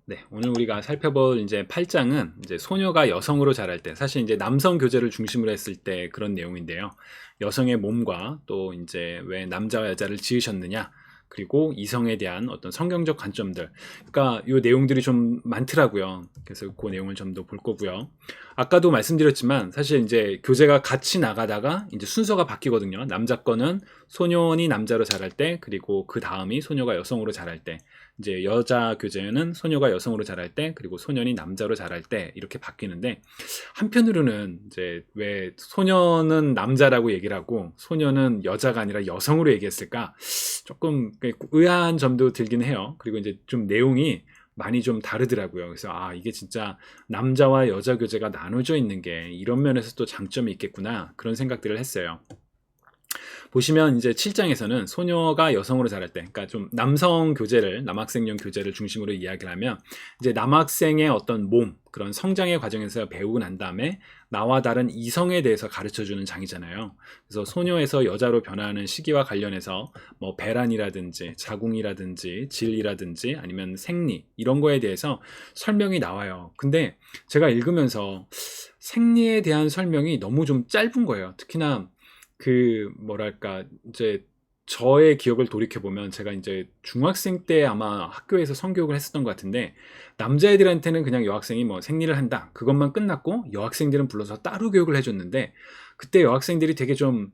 네, 오늘 우리가 살펴볼 이제 8장은 이제 소녀가 여성으로 자랄 때, 사실 이제 남성 교제를 중심으로 했을 때 그런 내용인데요. 여성의 몸과 또 이제 왜 남자와 여자를 지으셨느냐, 그리고 이성에 대한 어떤 성경적 관점들. 그러니까 이 내용들이 좀 많더라고요. 그래서 그 내용을 좀 더 볼 거고요. 아까도 말씀드렸지만 사실 이제 교제가 같이 나가다가 이제 순서가 바뀌거든요. 남자 거는 소년이 남자로 자랄 때, 그리고 그 다음이 소녀가 여성으로 자랄 때. 이제 여자 교재는 소녀가 여성으로 자랄 때, 그리고 소년이 남자로 자랄 때 이렇게 바뀌는데, 한편으로는 이제 왜 소년은 남자라고 얘기를 하고 소녀는 여자가 아니라 여성으로 얘기했을까, 조금 의아한 점도 들긴 해요. 그리고 이제 좀 내용이 많이 좀 다르더라고요. 그래서 이게 진짜 남자와 여자 교재가 나눠져 있는 게 이런 면에서 또 장점이 있겠구나, 그런 생각들을 했어요. 보시면 이제 7장에서는 소녀가 여성으로 자랄 때, 그러니까 좀 남성 교재를, 남학생용 교재를 중심으로 이야기를 하면, 이제 남학생의 어떤 몸, 그런 성장의 과정에서 배우고 난 다음에 나와 다른 이성에 대해서 가르쳐 주는 장이잖아요. 그래서 소녀에서 여자로 변화하는 시기와 관련해서 뭐 배란이라든지 자궁이라든지 질이라든지 아니면 생리, 이런 거에 대해서 설명이 나와요. 근데 제가 읽으면서 생리에 대한 설명이 너무 좀 짧은 거예요. 특히나 그 뭐랄까, 이제 저의 기억을 돌이켜 보면 제가 이제 중학생 때 아마 학교에서 성교육을 했었던 것 같은데, 남자애들한테는 그냥 여학생이 뭐 생리를 한다, 그것만 끝났고 여학생들은 불러서 따로 교육을 해줬는데, 그때 여학생들이 되게 좀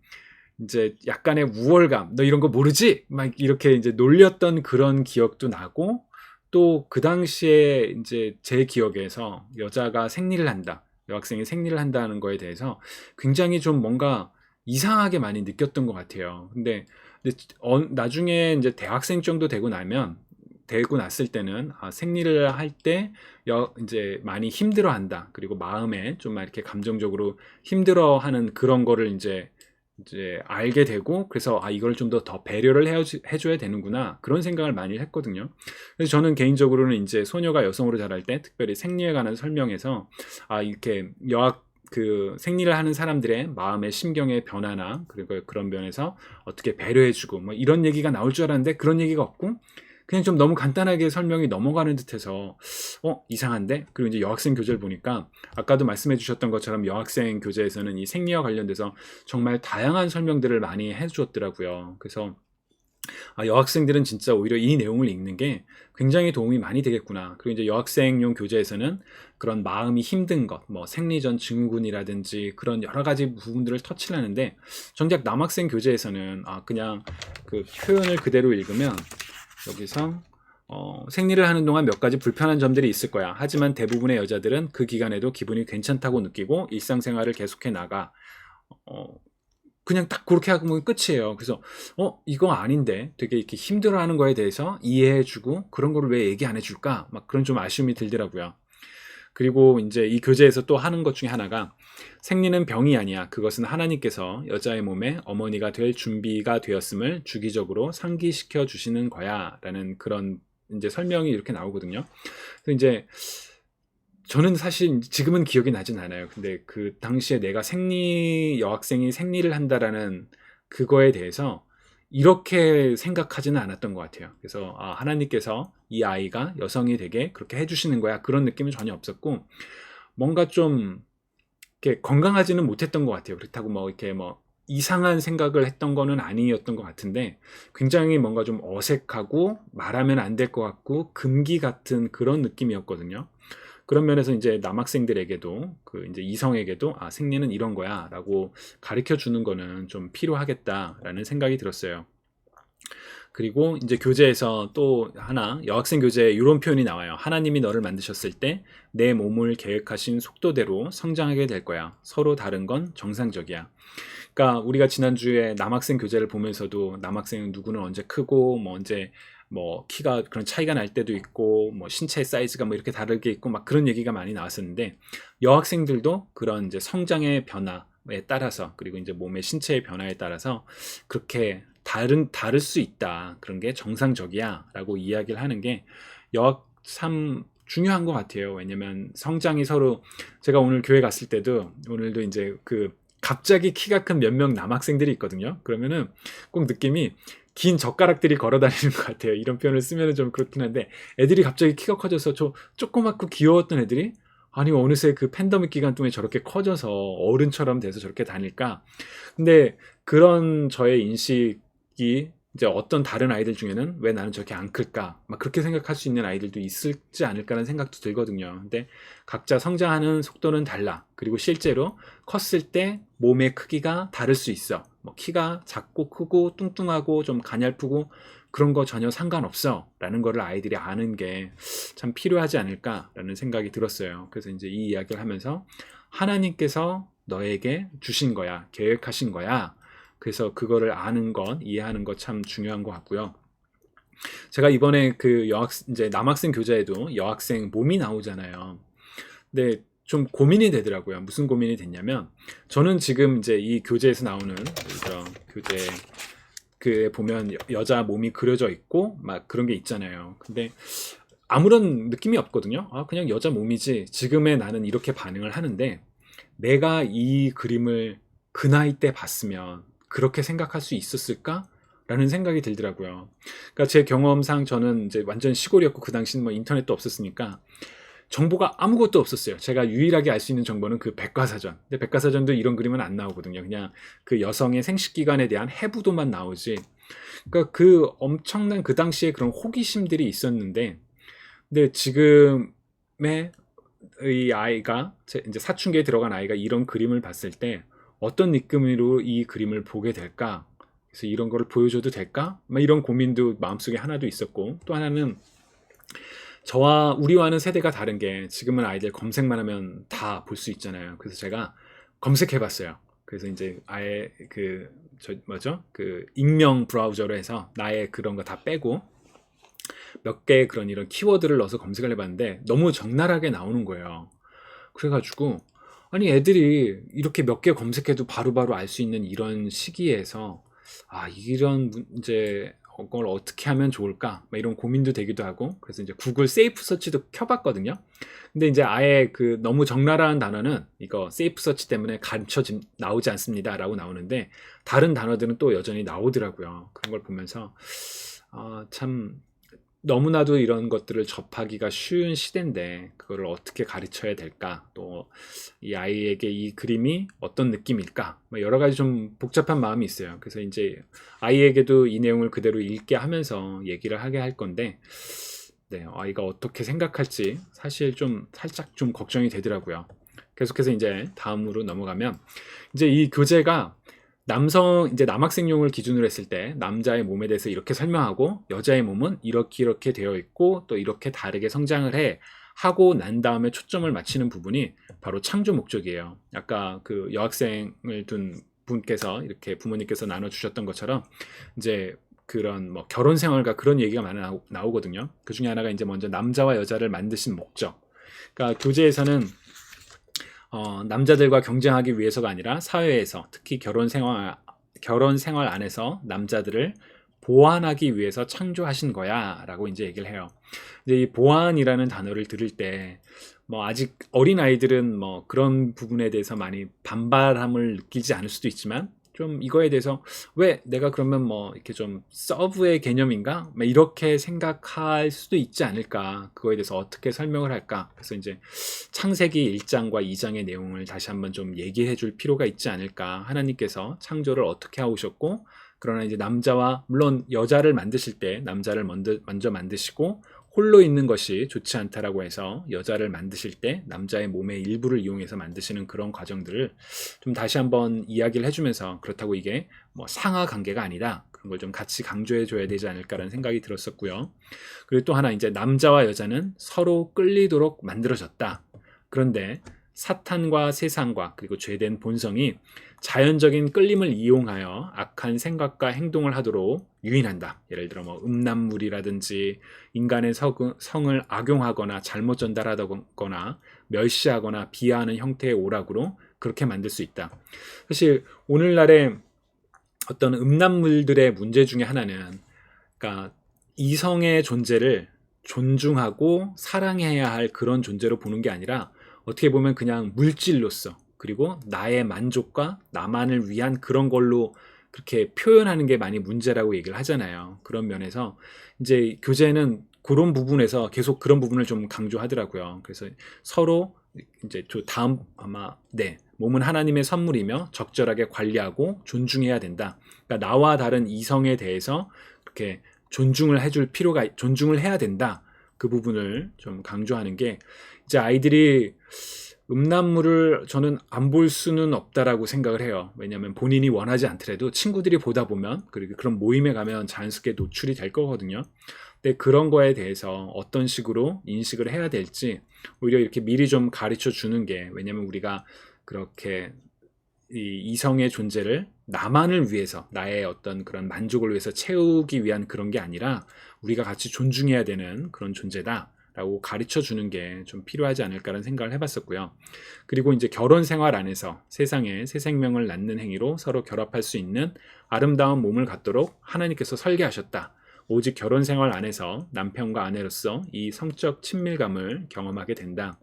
이제 약간의 우월감, 너 이런 거 모르지? 막 이렇게 이제 놀렸던 그런 기억도 나고, 또 그 당시에 이제 제 기억에서 여자가 생리를 한다, 여학생이 생리를 한다는 거에 대해서 굉장히 좀 뭔가 이상하게 많이 느꼈던 것 같아요. 근데 나중에 이제 대학생 정도 되고 났을 때는 생리를 할 때 이제 많이 힘들어한다, 그리고 마음에 좀 이렇게 감정적으로 힘들어하는 그런 거를 이제 알게 되고, 그래서 이걸 좀 더 배려를 해줘야 되는구나, 그런 생각을 많이 했거든요. 그래서 저는 개인적으로는 이제 소녀가 여성으로 자랄 때, 특별히 생리에 관한 설명에서 이렇게 그 생리를 하는 사람들의 마음의 심경의 변화나, 그리고 그런 면에서 어떻게 배려해주고 뭐 이런 얘기가 나올 줄 알았는데, 그런 얘기가 없고 그냥 좀 너무 간단하게 설명이 넘어가는 듯해서 이상한데. 그리고 이제 여학생 교재를 보니까 아까도 말씀해 주셨던 것처럼 여학생 교재에서는 이 생리와 관련돼서 정말 다양한 설명들을 많이 해주었더라고요. 그래서 여학생들은 진짜 오히려 이 내용을 읽는 게 굉장히 도움이 많이 되겠구나. 그리고 이제 여학생용 교재에서는 그런 마음이 힘든 것, 뭐 생리전 증후군이라든지 그런 여러 가지 부분들을 터치를 하는데, 정작 남학생 교재에서는 그냥 그 표현을 그대로 읽으면, 여기서 생리를 하는 동안 몇 가지 불편한 점들이 있을 거야. 하지만 대부분의 여자들은 그 기간에도 기분이 괜찮다고 느끼고 일상생활을 계속해 나가. 어, 그냥 딱 그렇게 하면 끝이에요. 그래서 이거 아닌데, 되게 이렇게 힘들어하는 거에 대해서 이해해주고 그런 거를 왜 얘기 안 해줄까, 막 그런 좀 아쉬움이 들더라고요. 그리고 이제 이 교재에서 또 하는 것 중에 하나가, 생리는 병이 아니야, 그것은 하나님께서 여자의 몸에 어머니가 될 준비가 되었음을 주기적으로 상기시켜 주시는 거야, 라는 그런 이제 설명이 이렇게 나오거든요. 그래서 이제 저는 사실 지금은 기억이 나진 않아요. 근데 그 당시에 내가 여학생이 생리를 한다라는 그거에 대해서 이렇게 생각하지는 않았던 것 같아요. 그래서 하나님께서 이 아이가 여성이 되게 그렇게 해주시는 거야, 그런 느낌은 전혀 없었고, 뭔가 좀 이렇게 건강하지는 못했던 것 같아요. 그렇다고 뭐 이렇게 뭐 이상한 생각을 했던 거는 아니었던 것 같은데, 굉장히 뭔가 좀 어색하고 말하면 안 될 것 같고 금기 같은 그런 느낌이었거든요. 그런 면에서 이제 남학생들에게도, 그 이제 이성에게도 생리는 이런 거야라고 가르쳐 주는 거는 좀 필요하겠다라는 생각이 들었어요. 그리고 이제 교재에서 또 하나, 여학생 교재에 이런 표현이 나와요. 하나님이 너를 만드셨을 때 내 몸을 계획하신 속도대로 성장하게 될 거야. 서로 다른 건 정상적이야. 그러니까 우리가 지난주에 남학생 교재를 보면서도, 남학생은 누구는 언제 크고 뭐 언제 뭐 키가 그런 차이가 날 때도 있고, 뭐 신체 사이즈가 뭐 이렇게 다르게 있고 막 그런 얘기가 많이 나왔었는데, 여학생들도 그런 이제 성장의 변화에 따라서, 그리고 이제 몸의 신체의 변화에 따라서 그렇게 다를 수 있다, 그런 게 정상적이야라고 이야기를 하는 게 참 중요한 것 같아요. 왜냐면 성장이 서로, 제가 오늘 교회 갔을 때도, 오늘도 이제 그 갑자기 키가 큰 몇 명 남학생들이 있거든요. 그러면은 꼭 느낌이 긴 젓가락들이 걸어 다니는 것 같아요. 이런 표현을 쓰면은 좀 그렇긴 한데, 애들이 갑자기 키가 커져서 저 조그맣고 귀여웠던 애들이 아니 어느새 그 팬데믹 기간 동안에 저렇게 커져서 어른처럼 돼서 저렇게 다닐까? 근데 그런 저의 인식이 이제 어떤 다른 아이들 중에는 왜 나는 저렇게 안 클까? 막 그렇게 생각할 수 있는 아이들도 있을지 않을까라는 생각도 들거든요. 근데 각자 성장하는 속도는 달라. 그리고 실제로 컸을 때 몸의 크기가 다를 수 있어. 뭐 키가 작고 크고 뚱뚱하고 좀 가냘프고 그런 거 전혀 상관없어. 라는 거를 아이들이 아는 게 참 필요하지 않을까라는 생각이 들었어요. 그래서 이제 이 이야기를 하면서 하나님께서 너에게 주신 거야. 계획하신 거야. 그래서 그거를 아는 것, 이해하는 것 참 중요한 것 같고요. 제가 이번에 그 이제 남학생 교재에도 여학생 몸이 나오잖아요. 근데 좀 고민이 되더라고요. 무슨 고민이 됐냐면, 저는 지금 이제 이 교재에서 나오는 그런 교재 그 보면 여자 몸이 그려져 있고 막 그런 게 있잖아요. 근데 아무런 느낌이 없거든요. 아, 그냥 여자 몸이지. 지금의 나는 이렇게 반응을 하는데, 내가 이 그림을 그 나이 때 봤으면 그렇게 생각할 수 있었을까? 라는 생각이 들더라고요. 그러니까 제 경험상 저는 이제 완전 시골이었고 그 당시는 뭐 인터넷도 없었으니까 정보가 아무것도 없었어요. 제가 유일하게 알 수 있는 정보는 그 백과사전. 근데 백과사전도 이런 그림은 안 나오거든요. 그냥 그 여성의 생식기관에 대한 해부도만 나오지. 그러니까 그 엄청난 그 당시에 그런 호기심들이 있었는데, 근데 지금의 이 아이가 이제 사춘기에 들어간 아이가 이런 그림을 봤을 때 어떤 느낌으로 이 그림을 보게 될까? 그래서 이런 거를 보여줘도 될까? 막 이런 고민도 마음속에 하나도 있었고, 또 하나는 저와 우리와는 세대가 다른 게 지금은 아이들 검색만 하면 다 볼 수 있잖아요. 그래서 제가 검색해봤어요. 그래서 이제 아예 그 저 뭐죠? 그 익명 브라우저로 해서 나의 그런 거 다 빼고 몇 개 그런 이런 키워드를 넣어서 검색을 해봤는데 너무 적나라하게 나오는 거예요. 그래가지고 아니 애들이 이렇게 몇 개 검색해도 바로바로 알 수 있는 이런 시기에서 아 이런 문제 걸 어떻게 하면 좋을까 막 이런 고민도 되기도 하고, 그래서 이제 구글 세이프 서치도 켜봤거든요. 근데 이제 아예 그 너무 적나라한 단어는 이거 세이프 서치 때문에 가르쳐 나오지 않습니다 라고 나오는데, 다른 단어들은 또 여전히 나오더라고요. 그런 걸 보면서 참 너무나도 이런 것들을 접하기가 쉬운 시대인데 그거를 어떻게 가르쳐야 될까, 또 이 아이에게 이 그림이 어떤 느낌일까, 뭐 여러 가지 좀 복잡한 마음이 있어요. 그래서 이제 아이에게도 이 내용을 그대로 읽게 하면서 얘기를 하게 할 건데, 네, 아이가 어떻게 생각할지 사실 좀 살짝 좀 걱정이 되더라고요. 계속해서 이제 다음으로 넘어가면, 이제 이 교재가 이제 남학생용을 기준으로 했을 때 남자의 몸에 대해서 이렇게 설명하고 여자의 몸은 이렇게 이렇게 되어 있고 또 이렇게 다르게 성장을 해 하고 난 다음에 초점을 맞추는 부분이 바로 창조 목적이에요. 아까 그 여학생을 둔 분께서 이렇게 부모님께서 나눠주셨던 것처럼 이제 그런 뭐 결혼 생활과 그런 얘기가 많이 나오거든요. 그 중에 하나가 이제 먼저 남자와 여자를 만드신 목적. 그러니까 교재에서는 남자들과 경쟁하기 위해서가 아니라 사회에서 특히 결혼 생활 안에서 남자들을 보완하기 위해서 창조하신 거야 라고 이제 얘기를 해요. 이제 이 보완이라는 단어를 들을 때 뭐 아직 어린 아이들은 뭐 그런 부분에 대해서 많이 반발함을 느끼지 않을 수도 있지만, 좀 이거에 대해서 왜 내가 그러면 뭐 이렇게 좀 서브의 개념인가? 막 이렇게 생각할 수도 있지 않을까? 그거에 대해서 어떻게 설명을 할까? 그래서 이제 창세기 1장과 2장의 내용을 다시 한번 좀 얘기해 줄 필요가 있지 않을까? 하나님께서 창조를 어떻게 하오셨고, 그러나 이제 남자와 물론 여자를 만드실 때 남자를 먼저 만드시고 홀로 있는 것이 좋지 않다라고 해서 여자를 만드실 때 남자의 몸의 일부를 이용해서 만드시는 그런 과정들을 좀 다시 한번 이야기를 해주면서, 그렇다고 이게 뭐 상하 관계가 아니다, 그런 걸 좀 같이 강조해 줘야 되지 않을까라는 생각이 들었었고요. 그리고 또 하나, 이제 남자와 여자는 서로 끌리도록 만들어졌다. 그런데 사탄과 세상과 그리고 죄된 본성이 자연적인 끌림을 이용하여 악한 생각과 행동을 하도록 유인한다. 예를 들어 뭐 음란물이라든지 인간의 성을 악용하거나 잘못 전달하거나 멸시하거나 비하하는 형태의 오락으로 그렇게 만들 수 있다. 사실 오늘날의 어떤 음란물들의 문제 중에 하나는, 그러니까 이성의 존재를 존중하고 사랑해야 할 그런 존재로 보는 게 아니라 어떻게 보면 그냥 물질로서 그리고 나의 만족과 나만을 위한 그런 걸로 그렇게 표현하는 게 많이 문제라고 얘기를 하잖아요. 그런 면에서 이제 교재는 그런 부분에서 계속 그런 부분을 좀 강조하더라고요. 그래서 서로 이제 다음 아마 몸은 하나님의 선물이며 적절하게 관리하고 존중해야 된다. 그러니까 나와 다른 이성에 대해서 그렇게 존중을 해야 된다. 그 부분을 좀 강조하는 게 이제 아이들이 음란물을 저는 안 볼 수는 없다라고 생각을 해요. 왜냐하면 본인이 원하지 않더라도 친구들이 보다 보면 그리고 그런 모임에 가면 자연스럽게 노출이 될 거거든요. 근데 그런 거에 대해서 어떤 식으로 인식을 해야 될지 오히려 이렇게 미리 좀 가르쳐 주는 게, 왜냐하면 우리가 그렇게 이 이성의 존재를 나만을 위해서 나의 어떤 그런 만족을 위해서 채우기 위한 그런 게 아니라 우리가 같이 존중해야 되는 그런 존재다 라고 가르쳐 주는 게 좀 필요하지 않을까라는 생각을 해봤었고요. 그리고 이제 결혼 생활 안에서 세상에 새 생명을 낳는 행위로 서로 결합할 수 있는 아름다운 몸을 갖도록 하나님께서 설계하셨다. 오직 결혼 생활 안에서 남편과 아내로서 이 성적 친밀감을 경험하게 된다.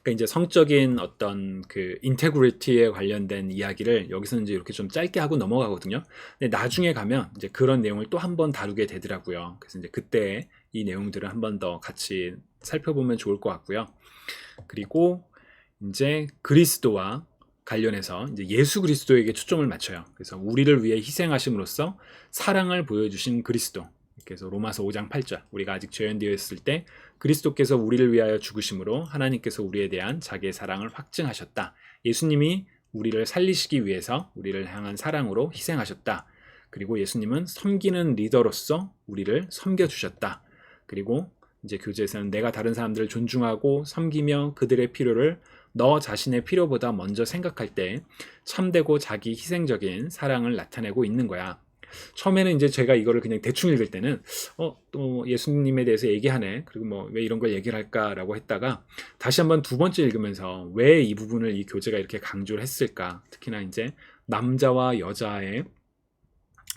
그러니까 이제 성적인 어떤 그 인테그리티에 관련된 이야기를 여기서는 이제 이렇게 좀 짧게 하고 넘어가거든요. 근데 나중에 가면 이제 그런 내용을 또 한 번 다루게 되더라고요. 그래서 이제 그때 이 내용들을 한 번 더 같이 살펴보면 좋을 것 같고요. 그리고 이제 그리스도와 관련해서 이제 예수 그리스도에게 초점을 맞춰요. 그래서 우리를 위해 희생하심으로써 사랑을 보여주신 그리스도. 그래서 로마서 5장 8절, 우리가 아직 죄인되어 있을 때 그리스도께서 우리를 위하여 죽으심으로 하나님께서 우리에 대한 자기의 사랑을 확증하셨다. 예수님이 우리를 살리시기 위해서 우리를 향한 사랑으로 희생하셨다. 그리고 예수님은 섬기는 리더로서 우리를 섬겨주셨다. 그리고 이제 교재에서는 내가 다른 사람들을 존중하고 섬기며 그들의 필요를 너 자신의 필요보다 먼저 생각할 때 참되고 자기 희생적인 사랑을 나타내고 있는 거야. 처음에는 이제 제가 이거를 그냥 대충 읽을 때는 또 예수님에 대해서 얘기하네. 그리고 뭐 왜 이런 걸 얘기를 할까라고 했다가 다시 한번 두 번째 읽으면서 왜 이 부분을 이 교재가 이렇게 강조를 했을까? 특히나 이제 남자와 여자의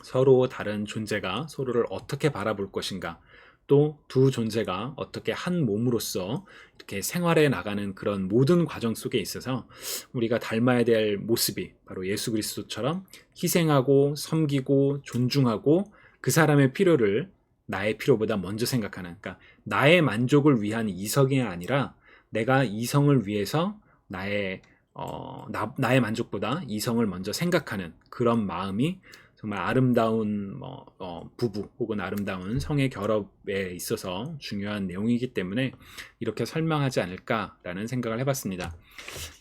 서로 다른 존재가 서로를 어떻게 바라볼 것인가? 또 두 존재가 어떻게 한 몸으로서 이렇게 생활해 나가는 그런 모든 과정 속에 있어서 우리가 닮아야 될 모습이 바로 예수 그리스도처럼 희생하고 섬기고 존중하고 그 사람의 필요를 나의 필요보다 먼저 생각하는, 그러니까 나의 만족을 위한 이성이 아니라 내가 이성을 위해서 나의 만족보다 이성을 먼저 생각하는 그런 마음이 정말 아름다운 부부 혹은 아름다운 성의 결합에 있어서 중요한 내용이기 때문에 이렇게 설명하지 않을까라는 생각을 해봤습니다.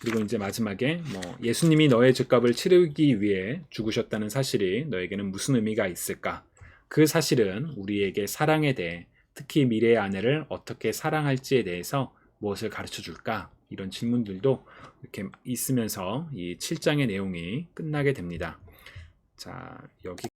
그리고 이제 마지막에 예수님이 너의 죄값을 치르기 위해 죽으셨다는 사실이 너에게는 무슨 의미가 있을까? 그 사실은 우리에게 사랑에 대해, 특히 미래의 아내를 어떻게 사랑할지에 대해서 무엇을 가르쳐 줄까? 이런 질문들도 이렇게 있으면서 이 7장의 내용이 끝나게 됩니다. 자, 여기